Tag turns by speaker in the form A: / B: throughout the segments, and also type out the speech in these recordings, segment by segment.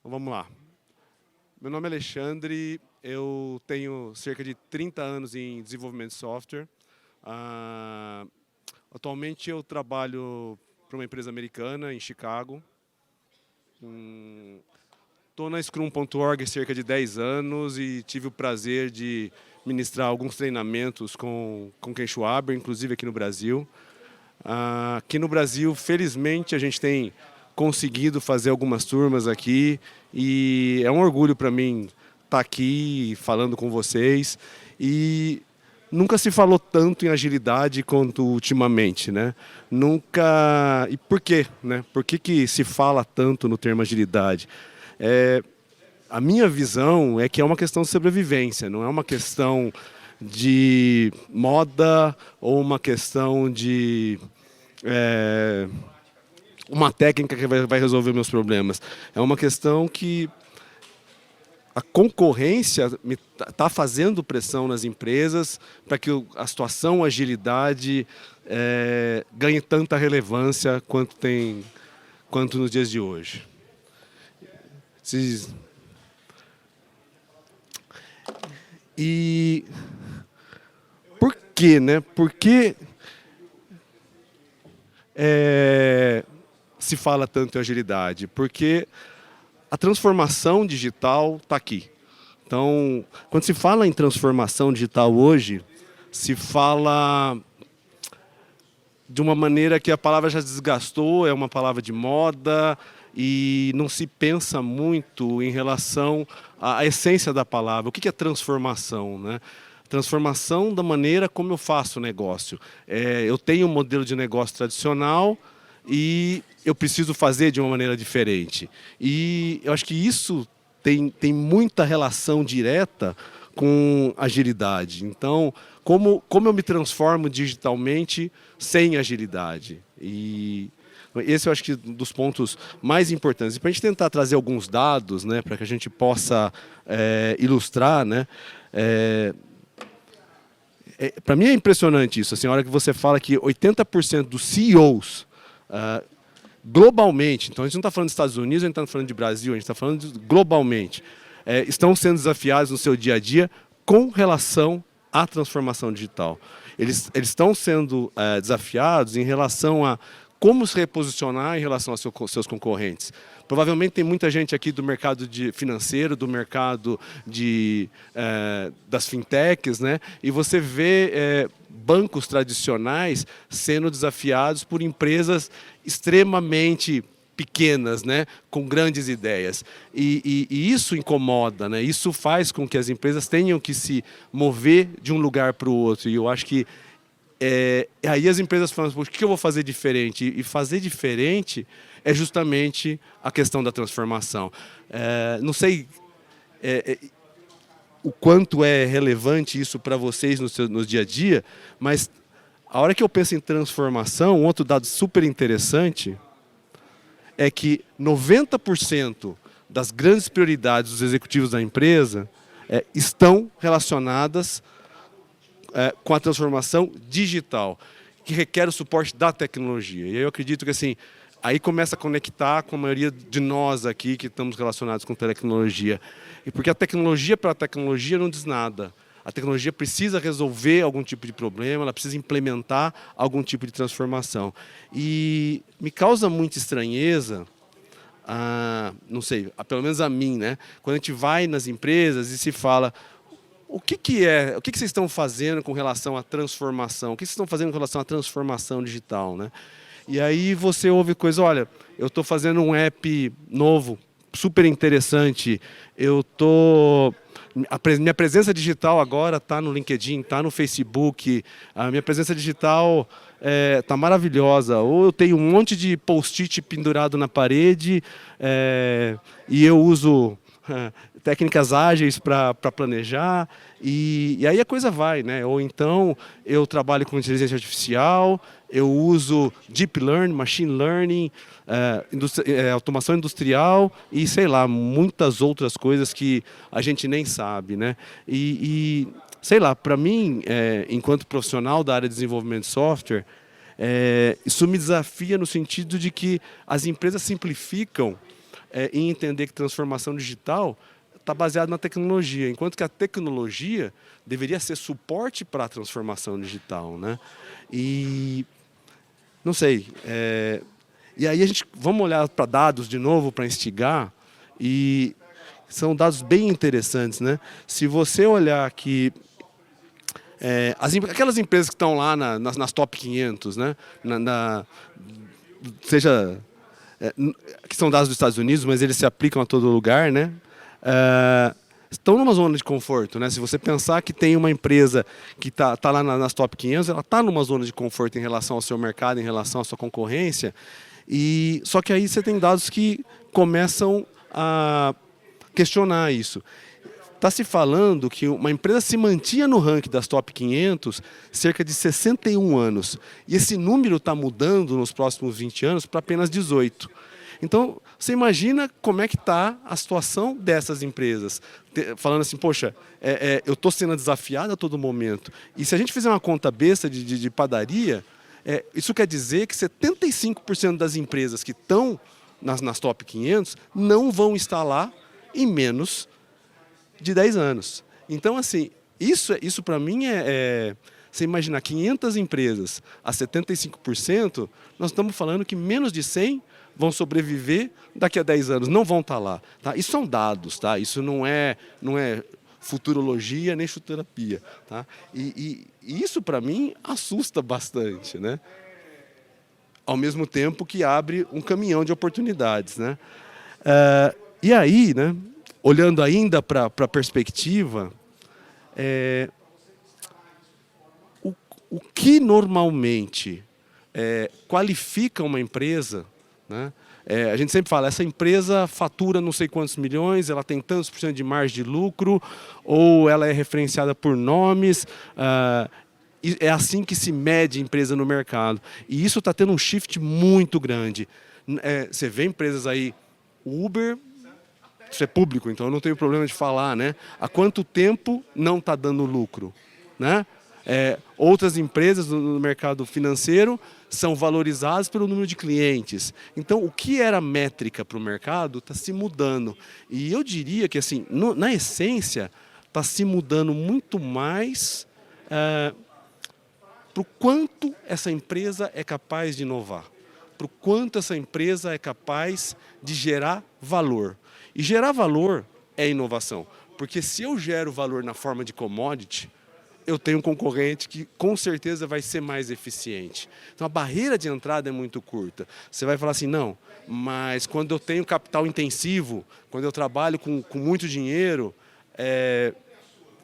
A: Então vamos lá. Meu nome é Alexandre, eu tenho cerca de 30 anos em desenvolvimento de software. Atualmente eu trabalho para uma empresa americana em Chicago. Estou na Scrum.org há cerca de 10 anos e tive o prazer de ministrar alguns treinamentos com Ken Schwaber, inclusive aqui no Brasil. Aqui no Brasil, felizmente, a gente tem conseguido fazer algumas turmas aqui e é um orgulho para mim estar aqui falando com vocês. E nunca se falou tanto em agilidade quanto ultimamente, né? Nunca. E por quê, né? Por que se fala tanto no termo agilidade? A minha visão é que é uma questão de sobrevivência, não é uma questão de moda ou uma questão de uma técnica que vai resolver meus problemas. É uma questão que a concorrência está fazendo pressão nas empresas para que a situação agilidade ganhe tanta relevância quanto nos dias de hoje. E por quê, né? Por que se fala tanto em agilidade? Porque a transformação digital está aqui. Então, quando se fala em transformação digital hoje, se fala de uma maneira que a palavra já desgastou, é uma palavra de moda e não se pensa muito em relação à essência da palavra. O que é transformação, né? Transformação da maneira como eu faço o negócio. Eu tenho um modelo de negócio tradicional e eu preciso fazer de uma maneira diferente. E eu acho que isso tem muita relação direta com agilidade. Então, como eu me transformo digitalmente sem agilidade? E esse eu acho que é um dos pontos mais importantes. E para a gente tentar trazer alguns dados, né, para que a gente possa ilustrar, né, para mim é impressionante isso. Assim, a hora que você fala que 80% dos CEOs globalmente, então a gente não está falando dos Estados Unidos, a gente está falando de Brasil, a gente está falando globalmente, estão sendo desafiados no seu dia a dia com relação à transformação digital. Eles estão sendo desafiados em relação a como se reposicionar em relação aos seus concorrentes. Provavelmente tem muita gente aqui do mercado financeiro, do mercado das fintechs, né? E você vê bancos tradicionais sendo desafiados por empresas extremamente pequenas, né, com grandes ideias. E isso incomoda, né? Isso faz com que as empresas tenham que se mover de um lugar para o outro. E eu acho que aí as empresas falam, o que eu vou fazer diferente? E fazer diferente é justamente a questão da transformação. Não sei o quanto é relevante isso para vocês no dia a dia, mas a hora que eu penso em transformação, um outro dado super interessante é que 90% das grandes prioridades dos executivos da empresa estão relacionadas com a transformação digital, que requer o suporte da tecnologia. E aí eu acredito que assim, aí começa a conectar com a maioria de nós aqui que estamos relacionados com tecnologia. E porque a tecnologia pela tecnologia não diz nada. A tecnologia precisa resolver algum tipo de problema, ela precisa implementar algum tipo de transformação. E me causa muita estranheza, não sei, pelo menos a mim, né? Quando a gente vai nas empresas e se fala o que vocês estão fazendo com relação à transformação? O que vocês estão fazendo com relação à transformação digital, né? E aí você ouve coisa, olha, eu estou fazendo um app novo, super interessante, minha presença digital agora está no LinkedIn, está no Facebook, a minha presença digital está maravilhosa. Ou eu tenho um monte de post-it pendurado na parede e eu uso técnicas ágeis para planejar e aí a coisa vai, né? Ou então eu trabalho com inteligência artificial, eu uso deep learning, machine learning, automação industrial e sei lá, muitas outras coisas que a gente nem sabe, né? E sei lá, para mim, enquanto profissional da área de desenvolvimento de software, isso me desafia no sentido de que as empresas simplificam em entender que transformação digital está baseada na tecnologia, enquanto que a tecnologia deveria ser suporte para a transformação digital, né? E não sei. E aí vamos olhar para dados de novo para instigar, e são dados bem interessantes, né? Se você olhar que aquelas empresas que estão lá nas top 500, né? Seja que são dados dos Estados Unidos, mas eles se aplicam a todo lugar, né? Estão numa zona de conforto, né? Se você pensar que tem uma empresa que tá lá nas top 500, ela está numa zona de conforto em relação ao seu mercado, em relação à sua concorrência. Só que aí você tem dados que começam a questionar isso. Está se falando que uma empresa se mantinha no ranking das top 500 cerca de 61 anos. E esse número está mudando nos próximos 20 anos para apenas 18. Então, você imagina como é que está a situação dessas empresas. Falando assim, poxa, eu estou sendo desafiado a todo momento. E se a gente fizer uma conta besta de padaria, isso quer dizer que 75% das empresas que estão nas top 500 não vão estar lá em menos de 10 anos. Então, assim, isso para mim você imaginar 500 empresas a 75%, nós estamos falando que menos de 100 vão sobreviver daqui a 10 anos, não vão estar lá. Tá? Isso são dados, tá? Isso não é futurologia nem futurapia. Tá? E isso, para mim, assusta bastante, né? Ao mesmo tempo que abre um caminhão de oportunidades, né? E aí, né, olhando ainda para a perspectiva, o que normalmente qualifica uma empresa, né? A gente sempre fala, essa empresa fatura não sei quantos milhões, ela tem tantos por cento de margem de lucro, ou ela é referenciada por nomes. É assim que se mede a empresa no mercado. E isso está tendo um shift muito grande. Você vê empresas aí, Uber, isso é público, então eu não tenho problema de falar, né? Há quanto tempo não está dando lucro, né? Outras empresas no mercado financeiro são valorizadas pelo número de clientes. Então, o que era métrica para o mercado está se mudando. E eu diria que, assim, na essência, está se mudando muito mais para o quanto essa empresa é capaz de inovar, para o quanto essa empresa é capaz de gerar valor. E gerar valor é inovação, porque se eu gero valor na forma de commodity, eu tenho um concorrente que com certeza vai ser mais eficiente. Então a barreira de entrada é muito curta. Você vai falar assim, não, mas quando eu tenho capital intensivo, quando eu trabalho com muito dinheiro,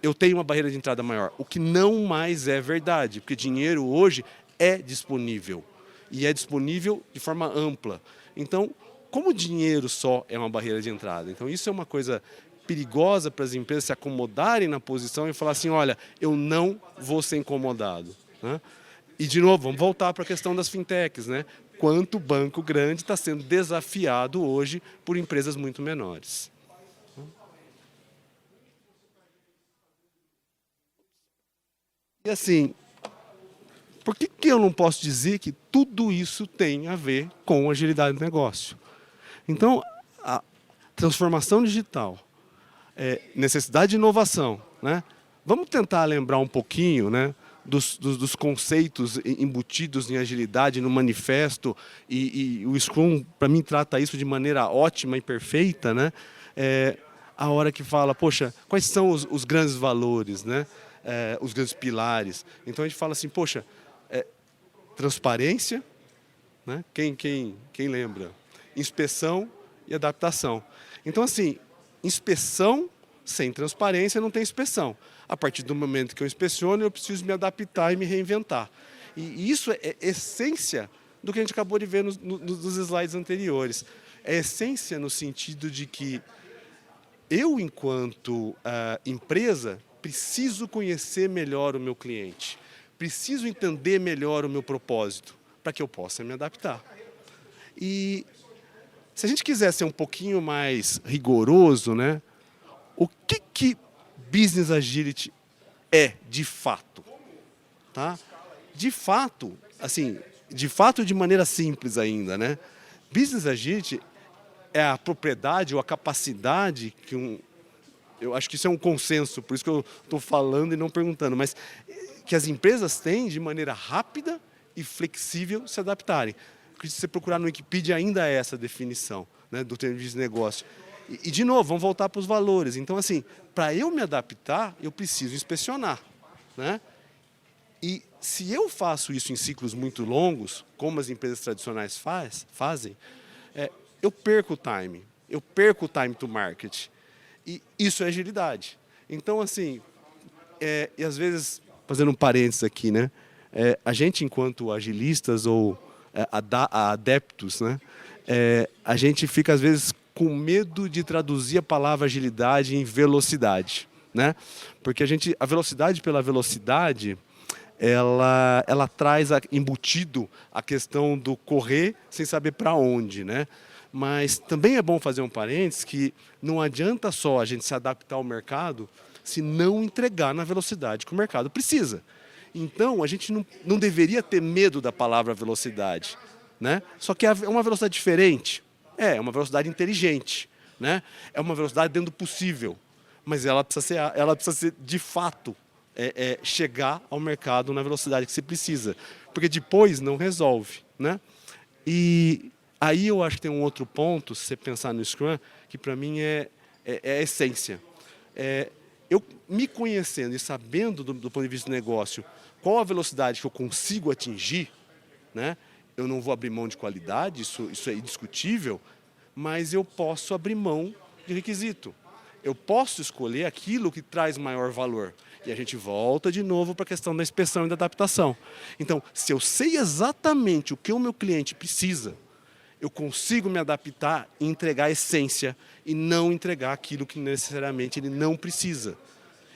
A: eu tenho uma barreira de entrada maior. O que não mais é verdade, porque dinheiro hoje é disponível. E é disponível de forma ampla. Então, como o dinheiro só é uma barreira de entrada? Então, isso é uma coisa perigosa para as empresas se acomodarem na posição e falar assim, olha, eu não vou ser incomodado. Né? E, de novo, vamos voltar para a questão das fintechs. Né? Quanto banco grande está sendo desafiado hoje por empresas muito menores. E assim, por que eu não posso dizer que tudo isso tem a ver com agilidade do negócio? Então, a transformação digital, necessidade de inovação, né? Vamos tentar lembrar um pouquinho, né, dos conceitos embutidos em agilidade no manifesto, e o Scrum, para mim, trata isso de maneira ótima e perfeita, né? A hora que fala, poxa, quais são os grandes valores, né? Os grandes pilares. Então a gente fala assim, poxa, transparência, né? Quem lembra? Inspeção e adaptação. Então, assim, inspeção sem transparência não tem inspeção. A partir do momento que eu inspeciono, eu preciso me adaptar e me reinventar. E isso é essência do que a gente acabou de ver nos slides anteriores. É essência no sentido de que eu, enquanto empresa, preciso conhecer melhor o meu cliente. Preciso entender melhor o meu propósito para que eu possa me adaptar. E se a gente quiser ser um pouquinho mais rigoroso, né, o que Business Agility é de fato? Tá? De fato, assim, de maneira simples ainda, né? Business Agility é a propriedade ou a capacidade que eu acho que isso é um consenso, por isso que eu estou falando e não perguntando, mas que as empresas têm de maneira rápida e flexível se adaptarem. Porque se você procurar no Wikipedia ainda é essa definição, né, do termo de negócio. E, de novo, vamos voltar para os valores. Então, assim, para eu me adaptar, eu preciso inspecionar, né? E se eu faço isso em ciclos muito longos, como as empresas tradicionais fazem, eu perco o time. Eu perco o time to market. E isso é agilidade. Então, assim, e às vezes, fazendo um parênteses aqui, né? A gente, enquanto agilistas ou adeptos, né? A gente fica, às vezes, com medo de traduzir a palavra agilidade em velocidade, né? Porque a velocidade pela velocidade, ela traz embutido a questão do correr sem saber para onde, né? Mas também é bom fazer um parênteses que não adianta só a gente se adaptar ao mercado se não entregar na velocidade que o mercado precisa. Então, a gente não deveria ter medo da palavra velocidade, né? Só que é uma velocidade diferente. É uma velocidade inteligente, né? É uma velocidade dentro do possível. Mas ela precisa ser de fato, chegar ao mercado na velocidade que você precisa. Porque depois não resolve, né? E aí eu acho que tem um outro ponto, se você pensar no Scrum, que para mim é a essência. Eu me conhecendo e sabendo do ponto de vista do negócio qual a velocidade que eu consigo atingir, né? Eu não vou abrir mão de qualidade, isso é indiscutível, mas eu posso abrir mão de requisito. Eu posso escolher aquilo que traz maior valor. E a gente volta de novo para a questão da inspeção e da adaptação. Então, se eu sei exatamente o que o meu cliente precisa, eu consigo me adaptar e entregar a essência e não entregar aquilo que necessariamente ele não precisa.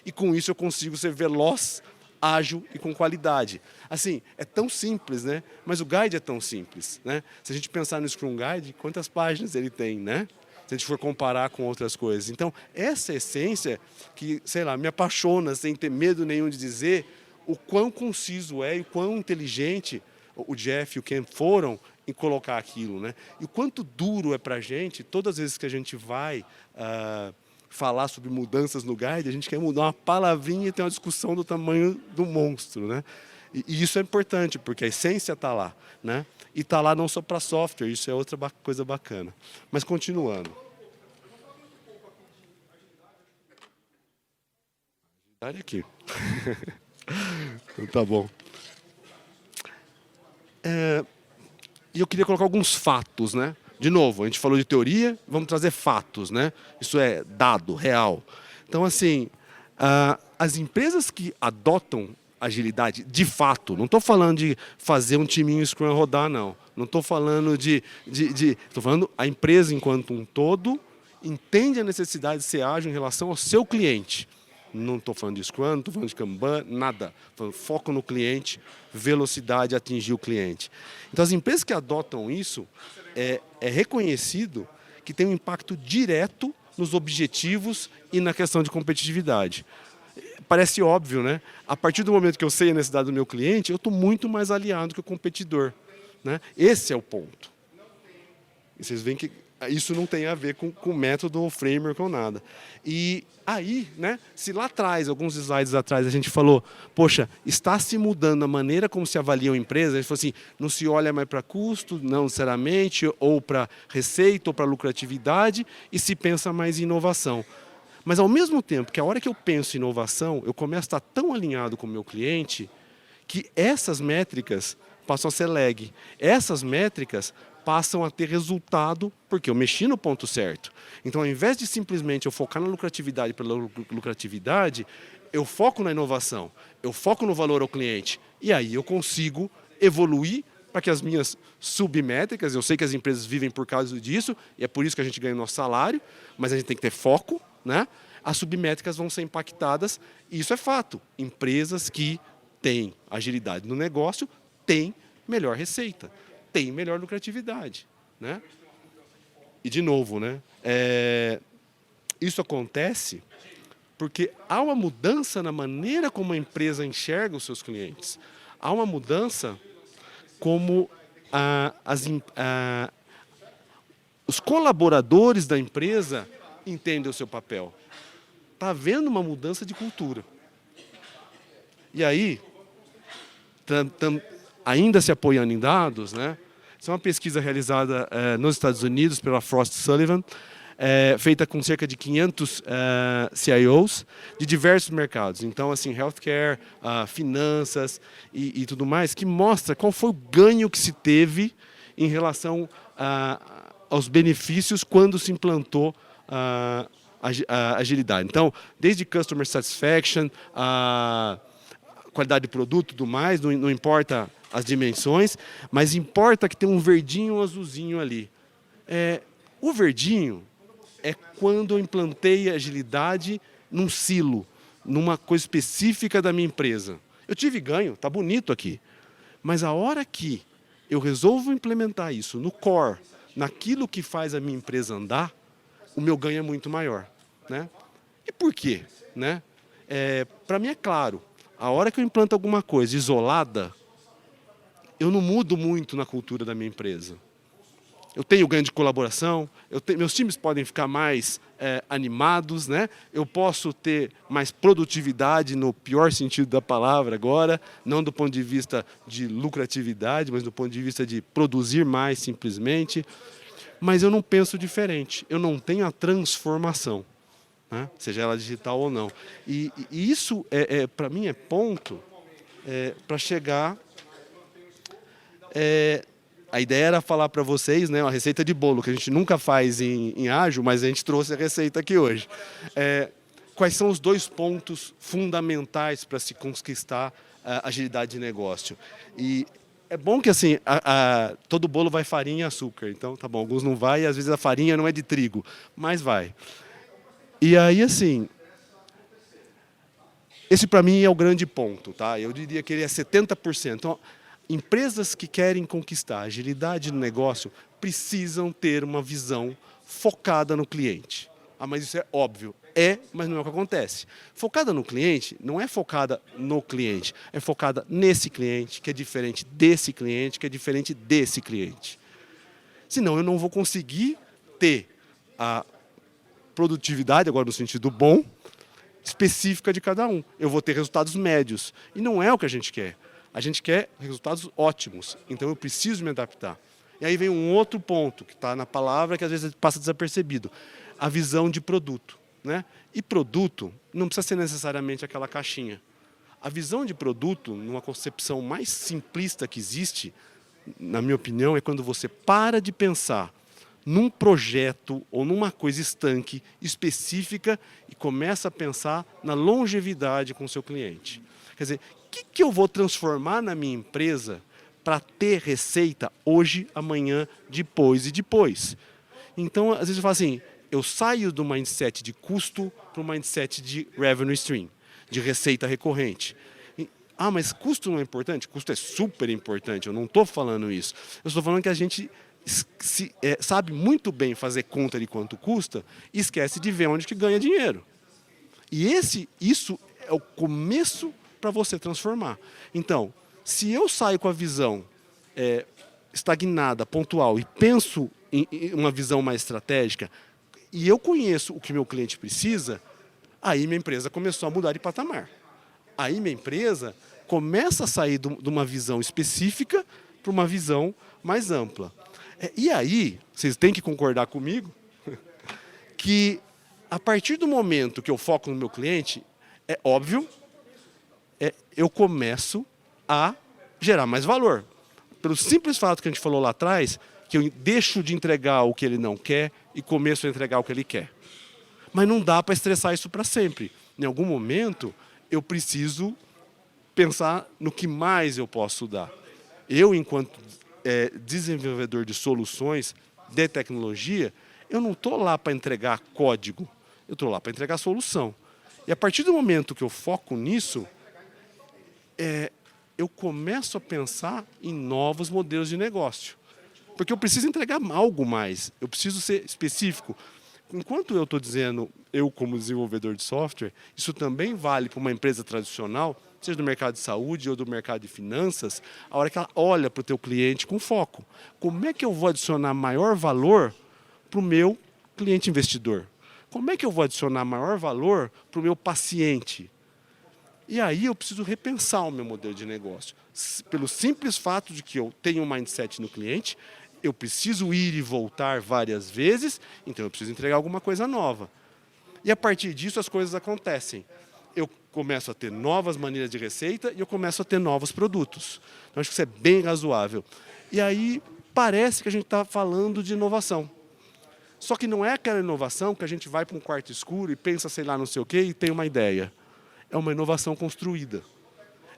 A: E com isso eu consigo ser veloz, ágil e com qualidade. Assim, é tão simples, né? Mas o Guide é tão simples, né? Se a gente pensar no Scrum Guide, quantas páginas ele tem, né? Se a gente for comparar com outras coisas. Então, essa essência que, sei lá, me apaixona sem ter medo nenhum de dizer o quão conciso e o quão inteligente o Jeff e o Ken foram em colocar aquilo, né? E o quanto duro é para a gente, todas as vezes que a gente vai falar sobre mudanças no Guide, a gente quer mudar uma palavrinha e ter uma discussão do tamanho do monstro, né? E isso é importante, porque a essência está lá, né? E está lá não só para software, isso é outra coisa bacana. Mas continuando. Olha aqui. Então, tá bom. E eu queria colocar alguns fatos, né? De novo, a gente falou de teoria, vamos trazer fatos, né? Isso é dado, real. Então, assim, as empresas que adotam agilidade, de fato, não estou falando de fazer um timinho Scrum rodar, não. Não estou falando estou falando a empresa enquanto um todo entende a necessidade de ser ágil em relação ao seu cliente. Não estou falando de Scrum, não estou falando de Kanban, nada. Estou falando foco no cliente, velocidade, atingir o cliente. Então, as empresas que adotam isso, é reconhecido que tem um impacto direto nos objetivos e na questão de competitividade. Parece óbvio, né? A partir do momento que eu sei a necessidade do meu cliente, eu estou muito mais aliado que o competidor, né? Esse é o ponto. E vocês veem que isso não tem a ver com método ou framework ou nada. E aí, né, se lá atrás, alguns slides atrás, a gente falou, poxa, está se mudando a maneira como se avalia uma empresa, a gente falou assim, não se olha mais para custo, não necessariamente, ou para receita, ou para lucratividade, e se pensa mais em inovação. Mas, ao mesmo tempo que a hora que eu penso em inovação, eu começo a estar tão alinhado com o meu cliente que essas métricas passam a ser lag. Essas métricas passam a ter resultado porque eu mexi no ponto certo. Então, ao invés de simplesmente eu focar na lucratividade pela lucratividade, eu foco na inovação, eu foco no valor ao cliente. E aí eu consigo evoluir para que as minhas submétricas, eu sei que as empresas vivem por causa disso, e é por isso que a gente ganha o nosso salário, mas a gente tem que ter foco, né? As submétricas vão ser impactadas, e isso é fato. Empresas que têm agilidade no negócio têm melhor receita, têm melhor lucratividade, né? E, de novo, né? Isso acontece porque há uma mudança na maneira como a empresa enxerga os seus clientes. Há uma mudança como os colaboradores da empresa entendem o seu papel. Está havendo uma mudança de cultura. E aí, ainda se apoiando em dados, né? Isso é uma pesquisa realizada nos Estados Unidos pela Frost Sullivan, feita com cerca de 500 CIOs de diversos mercados. Então, assim, healthcare, finanças e tudo mais, que mostra qual foi o ganho que se teve em relação aos benefícios quando se implantou a agilidade. Então, desde Customer Satisfaction, a qualidade de produto e tudo mais, não importa as dimensões, mas importa que tem um verdinho ou um azulzinho ali. O verdinho é quando eu implantei a agilidade num silo, numa coisa específica da minha empresa. Eu tive ganho, está bonito aqui. Mas a hora que eu resolvo implementar isso no core, naquilo que faz a minha empresa andar, o meu ganho é muito maior. Né? E por quê? Né? Para mim é claro, a hora que eu implanto alguma coisa isolada, eu não mudo muito na cultura da minha empresa. Eu tenho ganho de colaboração, meus times podem ficar mais animados, né? Eu posso ter mais produtividade no pior sentido da palavra agora, não do ponto de vista de lucratividade, mas do ponto de vista de produzir mais simplesmente. Mas eu não penso diferente, eu não tenho a transformação, né? Seja ela digital ou não. E isso, para mim, é ponto para chegar... A ideia era falar para vocês, né, uma receita de bolo, que a gente nunca faz em ágil, mas a gente trouxe a receita aqui hoje. Quais são os 2 pontos fundamentais para se conquistar a agilidade de negócio? E é bom que assim, todo bolo vai farinha e açúcar, então tá bom, alguns não vai, e às vezes a farinha não é de trigo, mas vai. E aí, assim, esse para mim é o grande ponto, tá? Eu diria que ele é 70%. Então, empresas que querem conquistar agilidade no negócio precisam ter uma visão focada no cliente. Mas isso é óbvio. Mas não é o que acontece. Focada no cliente não é focada no cliente, é focada nesse cliente, que é diferente desse cliente, que é diferente desse cliente. Senão eu não vou conseguir ter a produtividade, agora no sentido bom, específica de cada um. Eu vou ter resultados médios. E não é o que a gente quer. A gente quer resultados ótimos, então eu preciso me adaptar. E aí vem um outro ponto, que está na palavra, que às vezes passa desapercebido. A visão de produto. Né? E produto não precisa ser necessariamente aquela caixinha. A visão de produto, numa concepção mais simplista que existe, na minha opinião, é quando você para de pensar num projeto ou numa coisa estanque, específica, e começa a pensar na longevidade com o seu cliente. Quer dizer, o que eu vou transformar na minha empresa para ter receita hoje, amanhã, depois e depois? Então, às vezes eu falo assim, eu saio do mindset de custo para o mindset de revenue stream, de receita recorrente. Mas custo não é importante? Custo é super importante, eu não estou falando isso. Eu estou falando que a gente sabe muito bem fazer conta de quanto custa e esquece de ver onde que ganha dinheiro. E isso é o começo para você transformar. Então, se eu saio com a visão estagnada, pontual, e penso em uma visão mais estratégica, e eu conheço o que meu cliente precisa, aí minha empresa começou a mudar de patamar. Aí minha empresa começa a sair de uma visão específica para uma visão mais ampla. E aí, vocês têm que concordar comigo, que a partir do momento que eu foco no meu cliente, é óbvio, eu começo a gerar mais valor. Pelo simples fato que a gente falou lá atrás, que eu deixo de entregar o que ele não quer e começo a entregar o que ele quer. Mas não dá para estressar isso para sempre. Em algum momento, eu preciso pensar no que mais eu posso dar. Eu, enquanto desenvolvedor de soluções de tecnologia, eu não estou lá para entregar código, eu estou lá para entregar solução. E a partir do momento que eu foco nisso, eu começo a pensar em novos modelos de negócio. Porque eu preciso entregar algo mais, eu preciso ser específico. Enquanto eu estou dizendo, eu como desenvolvedor de software, isso também vale para uma empresa tradicional, seja do mercado de saúde ou do mercado de finanças, a hora que ela olha para o teu cliente com foco. Como é que eu vou adicionar maior valor para o meu cliente investidor? Como é que eu vou adicionar maior valor para o meu paciente? E aí eu preciso repensar o meu modelo de negócio. Pelo simples fato de que eu tenho um mindset no cliente, eu preciso ir e voltar várias vezes, então eu preciso entregar alguma coisa nova. E a partir disso as coisas acontecem. Eu começo a ter novas maneiras de receita e eu começo a ter novos produtos. Então acho que isso é bem razoável. E aí parece que a gente está falando de inovação. Só que não é aquela inovação que a gente vai para um quarto escuro e pensa, sei lá, não sei o quê, e tem uma ideia. É uma inovação construída.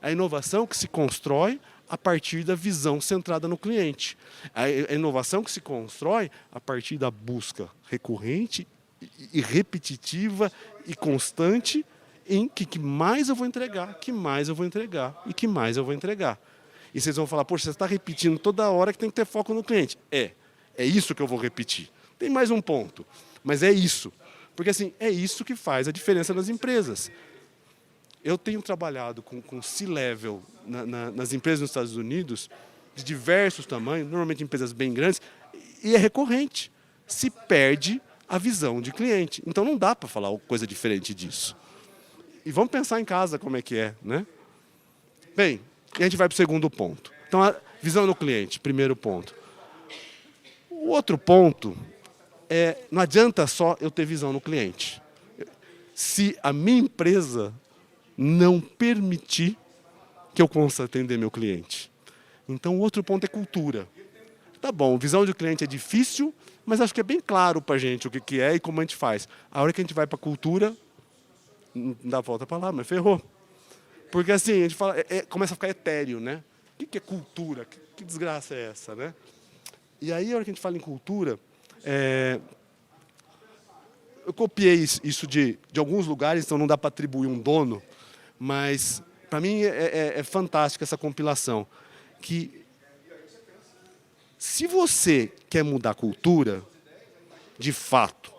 A: A inovação que se constrói a partir da visão centrada no cliente. A inovação que se constrói a partir da busca recorrente e repetitiva e constante em que mais eu vou entregar, que mais eu vou entregar e que mais eu vou entregar. E vocês vão falar, poxa, você está repetindo toda hora que tem que ter foco no cliente. É isso que eu vou repetir. Tem mais um ponto, mas é isso. Porque assim, é isso que faz a diferença nas empresas. Eu tenho trabalhado com C-Level nas empresas nos Estados Unidos, de diversos tamanhos, normalmente empresas bem grandes, e é recorrente. Se perde a visão de cliente. Então não dá para falar coisa diferente disso. E vamos pensar em casa como é que é, né? Bem, e a gente vai para o segundo ponto. Então, a visão do cliente, primeiro ponto. O outro ponto não adianta só eu ter visão no cliente. Se a minha empresa não permitir que eu possa atender meu cliente. Então, o outro ponto é cultura. Tá bom, visão de cliente é difícil, mas acho que é bem claro para a gente o que é e como a gente faz. A hora que a gente vai para a cultura, não dá volta para lá, mas ferrou. Porque assim, a gente fala, começa a ficar etéreo, né? O que é cultura? Que desgraça é essa, né? E aí, a hora que a gente fala em cultura, eu copiei isso de alguns lugares, então não dá para atribuir um dono, mas para mim é fantástica essa compilação. Que se você quer mudar a cultura, de fato,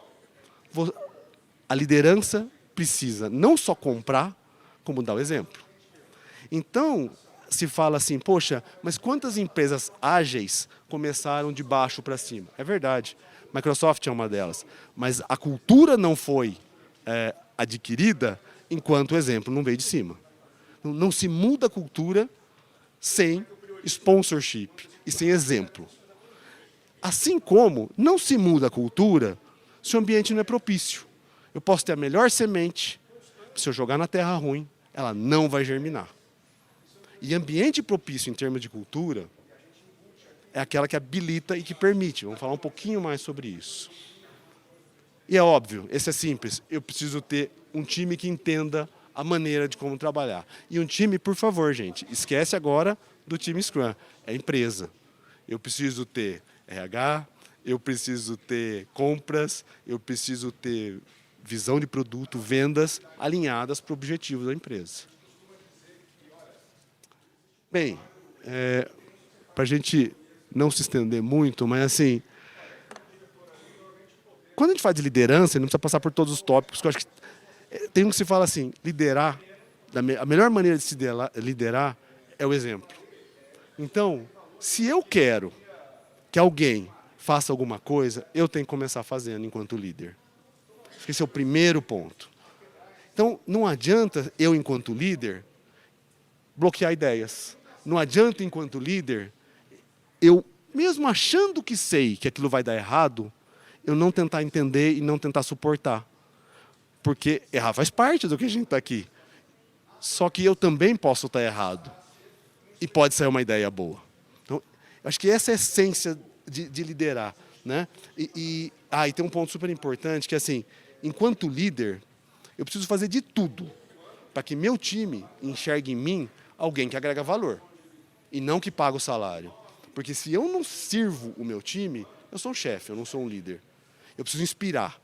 A: a liderança precisa não só comprar, como dar o exemplo. Então, se fala assim, poxa, mas quantas empresas ágeis começaram de baixo para cima? É verdade, Microsoft é uma delas. Mas a cultura não foi adquirida enquanto o exemplo não veio de cima. Não se muda a cultura sem sponsorship e sem exemplo. Assim como não se muda a cultura se o ambiente não é propício. Eu posso ter a melhor semente, se eu jogar na terra ruim, ela não vai germinar. E ambiente propício em termos de cultura é aquela que habilita e que permite. Vamos falar um pouquinho mais sobre isso. E é óbvio, esse é simples. Eu preciso ter um time que entenda a maneira de como trabalhar. E um time, por favor, gente, esquece agora do time Scrum. É empresa. Eu preciso ter RH, eu preciso ter compras, eu preciso ter visão de produto, vendas alinhadas para o objetivo da empresa. Bem, para a gente não se estender muito, mas assim, quando a gente fala de liderança, não precisa passar por todos os tópicos, porque eu acho que tem um que se fala assim, liderar, a melhor maneira de se liderar é o exemplo. Então, se eu quero que alguém faça alguma coisa, eu tenho que começar fazendo enquanto líder. Acho que esse é o primeiro ponto. Então, não adianta eu, enquanto líder, bloquear ideias. Não adianta, enquanto líder, eu, mesmo achando que sei que aquilo vai dar errado, eu não tentar entender e não tentar suportar. Porque errar faz parte do que a gente está aqui. Só que eu também posso estar errado. E pode sair uma ideia boa. Então, acho que essa é a essência de liderar, né? E tem um ponto super importante, que é assim, enquanto líder, eu preciso fazer de tudo para que meu time enxergue em mim alguém que agrega valor e não que paga o salário. Porque se eu não sirvo o meu time, eu sou um chefe, eu não sou um líder. Eu preciso inspirar.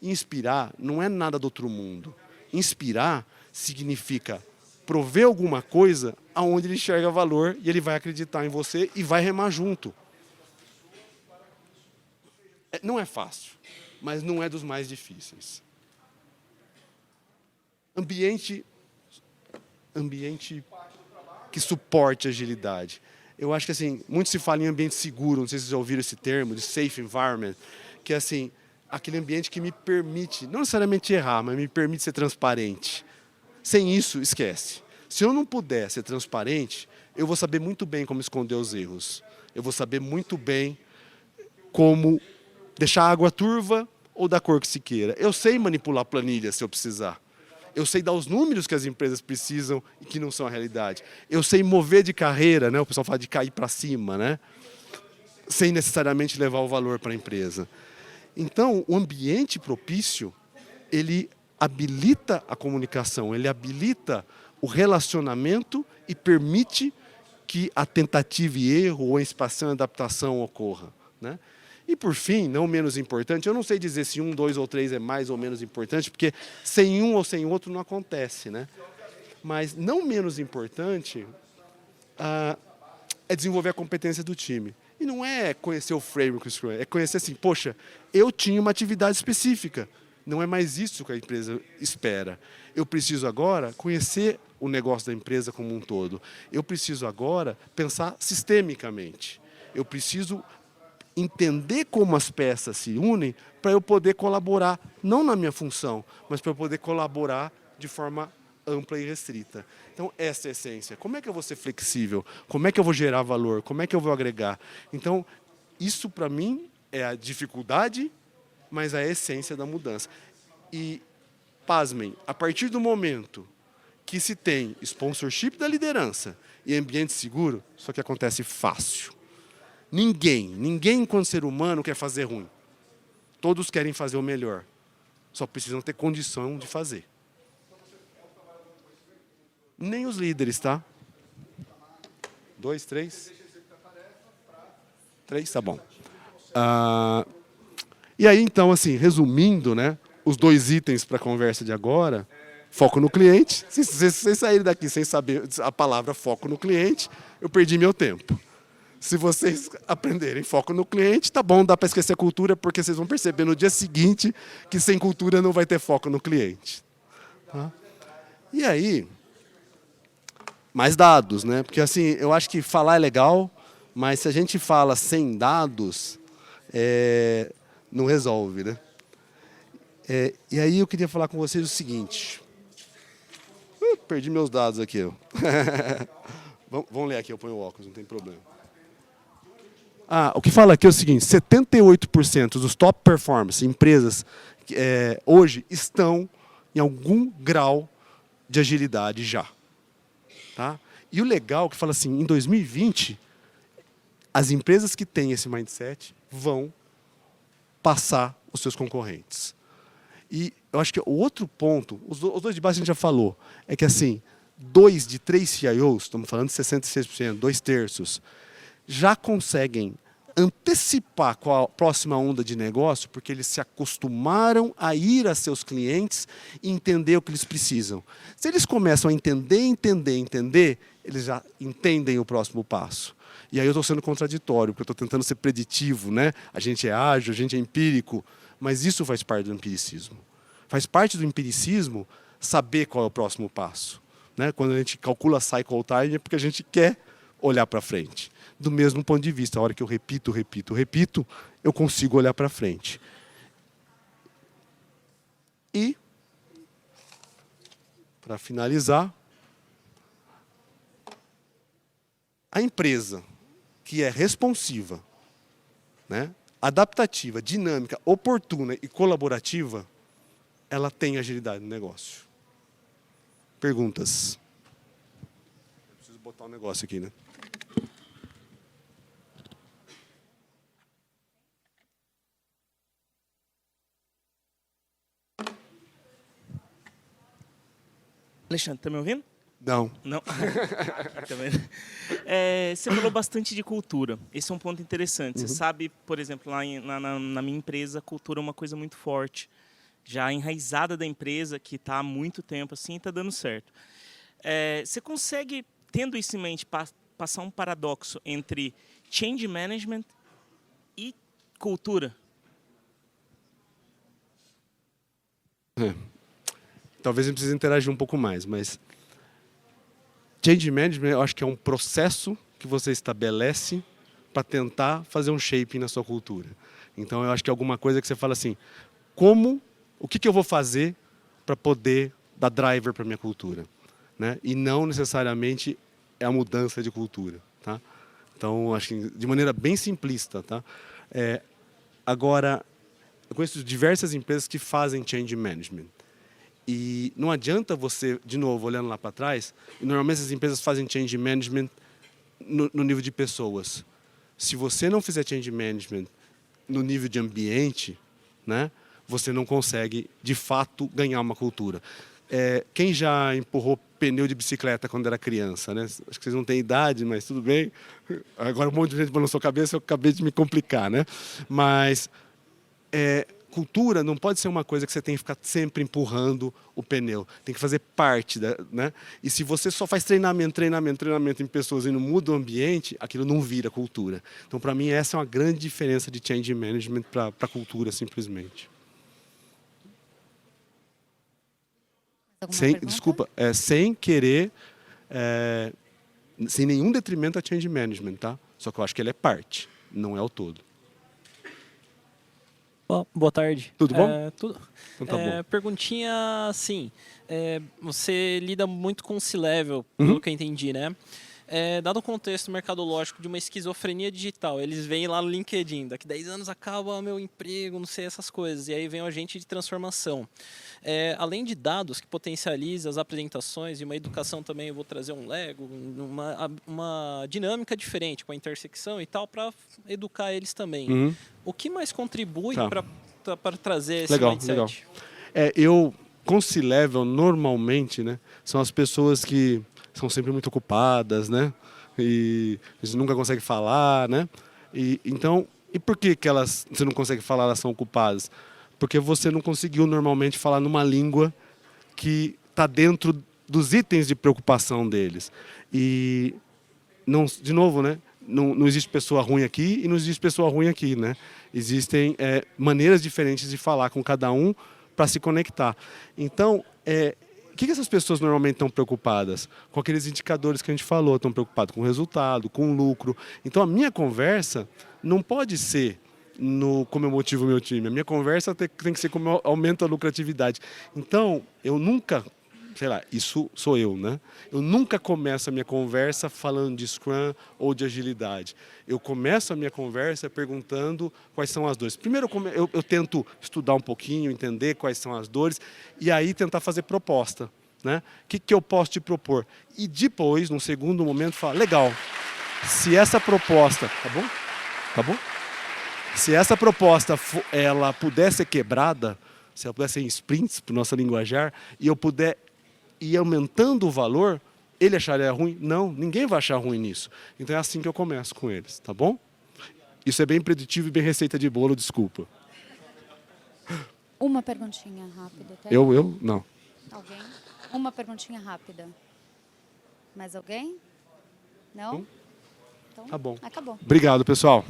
A: E inspirar não é nada do outro mundo. Inspirar significa prover alguma coisa aonde ele enxerga valor e ele vai acreditar em você e vai remar junto. Não é fácil, mas não é dos mais difíceis. Ambiente que suporte a agilidade. Eu acho que assim, muito se fala em ambiente seguro, não sei se vocês já ouviram esse termo, de safe environment, que é assim, aquele ambiente que me permite, não necessariamente errar, mas me permite ser transparente. Sem isso, esquece. Se eu não puder ser transparente, eu vou saber muito bem como esconder os erros. Eu vou saber muito bem como deixar a água turva ou da cor que se queira. Eu sei manipular planilha se eu precisar. Eu sei dar os números que as empresas precisam e que não são a realidade. Eu sei mover de carreira, né? O pessoal fala de cair para cima, né? Sem necessariamente levar o valor para a empresa. Então, o ambiente propício, ele habilita a comunicação, ele habilita o relacionamento e permite que a tentativa e erro ou a expansão e adaptação ocorra, né? E, por fim, não menos importante, eu não sei dizer se 1, 2 ou 3 é mais ou menos importante, porque sem um ou sem outro não acontece, né? Mas não menos importante é desenvolver a competência do time. E não é conhecer o framework Scrum, é conhecer assim, poxa, eu tinha uma atividade específica, não é mais isso que a empresa espera. Eu preciso agora conhecer o negócio da empresa como um todo. Eu preciso agora pensar sistemicamente. Eu preciso entender como as peças se unem para eu poder colaborar, não na minha função, mas para eu poder colaborar de forma ampla e restrita. Então, essa é a essência. Como é que eu vou ser flexível? Como é que eu vou gerar valor? Como é que eu vou agregar? Então, isso para mim é a dificuldade, mas a essência da mudança. E, pasmem, a partir do momento que se tem sponsorship da liderança e ambiente seguro, isso aqui acontece fácil. Ninguém enquanto ser humano quer fazer ruim. Todos querem fazer o melhor. Só precisam ter condição de fazer. Nem os líderes, tá? 2, 3? 3, tá bom. E aí, então, assim, resumindo, né, os 2 itens para a conversa de agora, foco no cliente. Se vocês saírem daqui sem saber a palavra foco no cliente, eu perdi meu tempo. Se vocês aprenderem foco no cliente, tá bom, dá para esquecer a cultura, porque vocês vão perceber no dia seguinte que sem cultura não vai ter foco no cliente. Tá? E aí, mais dados, né? Porque assim, eu acho que falar é legal, mas se a gente fala sem dados, não resolve, né? E aí eu queria falar com vocês o seguinte. Perdi meus dados aqui. Vamos ler aqui, eu ponho o óculos, não tem problema. O que fala aqui é o seguinte, 78% dos top performance empresas hoje estão em algum grau de agilidade já. Tá? E o legal é que fala assim, em 2020, as empresas que têm esse mindset vão passar os seus concorrentes. E eu acho que o outro ponto, os 2 de base a gente já falou, é que assim, 2 de 3 CIOs, estamos falando de 66%, 2/3, já conseguem antecipar qual a próxima onda de negócio, porque eles se acostumaram a ir a seus clientes e entender o que eles precisam. Se eles começam a entender, eles já entendem o próximo passo. E aí eu estou sendo contraditório, porque eu estou tentando ser preditivo, né? A gente é ágil, a gente é empírico, mas isso faz parte do empiricismo. Faz parte do empiricismo saber qual é o próximo passo. Né? Quando a gente calcula cycle time, é porque a gente quer olhar para frente. Do mesmo ponto de vista, a hora que eu repito, eu consigo olhar para frente. E, para finalizar, a empresa que é responsiva, né, adaptativa, dinâmica, oportuna e colaborativa, ela tem agilidade no negócio. Perguntas? Eu preciso botar um negócio aqui, né?
B: Alexandre, tá me ouvindo?
A: Não.
B: Não? Aqui também. Você falou bastante de cultura. Esse é um ponto interessante. Você sabe, por exemplo, lá na minha empresa, a cultura é uma coisa muito forte. Já enraizada da empresa, que está há muito tempo assim, está dando certo. Você consegue, tendo isso em mente, passar um paradoxo entre change management e cultura?
A: Talvez a gente precise interagir um pouco mais, mas change management eu acho que é um processo que você estabelece para tentar fazer um shaping na sua cultura. Então, eu acho que é alguma coisa que você fala assim, o que eu vou fazer para poder dar driver para minha cultura, né? E não necessariamente é a mudança de cultura, tá? Então, acho que de maneira bem simplista, tá? Agora, eu conheço diversas empresas que fazem change management. E não adianta você, de novo, olhando lá para trás, normalmente essas empresas fazem change management no nível de pessoas. Se você não fizer change management no nível de ambiente, né, você não consegue, de fato, ganhar uma cultura. Quem já empurrou pneu de bicicleta quando era criança, né? Acho que vocês não têm idade, mas tudo bem. Agora um monte de gente balançou a cabeça, eu acabei de me complicar, né? Mas cultura não pode ser uma coisa que você tem que ficar sempre empurrando o pneu. Tem que fazer parte, né? E se você só faz treinamento em pessoas e não muda o ambiente, aquilo não vira cultura. Então, para mim, essa é uma grande diferença de change management para a cultura, simplesmente. Desculpa, sem querer, sem nenhum detrimento a change management, tá? Só que eu acho que ele é parte, não é o todo.
C: Boa tarde.
A: Tudo bom?
C: Tudo.
A: Então tá bom.
C: Perguntinha assim, você lida muito com o C-Level, pelo que eu entendi, né? Dado o contexto mercadológico de uma esquizofrenia digital, eles veem lá no LinkedIn, daqui 10 anos acaba meu emprego, não sei, essas coisas, e aí vem o agente de transformação. Além de dados que potencializam as apresentações e uma educação também, eu vou trazer um Lego, uma dinâmica diferente com a intersecção e tal, para educar eles também. O que mais contribui para trazer esse mindset?
A: Legal. Com C-Level, normalmente, né, são as pessoas que são sempre muito ocupadas, né? E eles nunca conseguem falar, né? Então, por que você não consegue falar, elas são ocupadas? Porque você não conseguiu normalmente falar numa língua que está dentro dos itens de preocupação deles. E, não, de novo, né? Não existe pessoa ruim aqui e não existe pessoa ruim aqui, né? Existem maneiras diferentes de falar com cada um para se conectar. Então, o que essas pessoas normalmente estão preocupadas? Com aqueles indicadores que a gente falou, estão preocupadas com o resultado, com o lucro. Então, a minha conversa não pode ser como eu motivo o meu time. A minha conversa tem que ser como eu aumento a lucratividade. Então, eu nunca, sei lá, isso sou eu, né? Eu nunca começo a minha conversa falando de Scrum ou de agilidade. Eu começo a minha conversa perguntando quais são as dores. Primeiro, eu tento estudar um pouquinho, entender quais são as dores e aí tentar fazer proposta, né? O que eu posso te propor? E depois, num segundo momento, falar, legal, se essa proposta... Tá bom? Tá bom? Se essa proposta ela puder ser quebrada, se ela puder ser em sprints, para o nosso linguajar, e eu puder ir aumentando o valor, ele acharia ruim? Não, ninguém vai achar ruim nisso. Então é assim que eu começo com eles, tá bom? Isso é bem preditivo e bem receita de bolo, desculpa.
D: Uma perguntinha rápida. Tá?
A: Eu? Não.
D: Alguém? Uma perguntinha rápida. Mais alguém? Não? Então,
A: Tá bom.
D: acabou.
A: Obrigado, pessoal.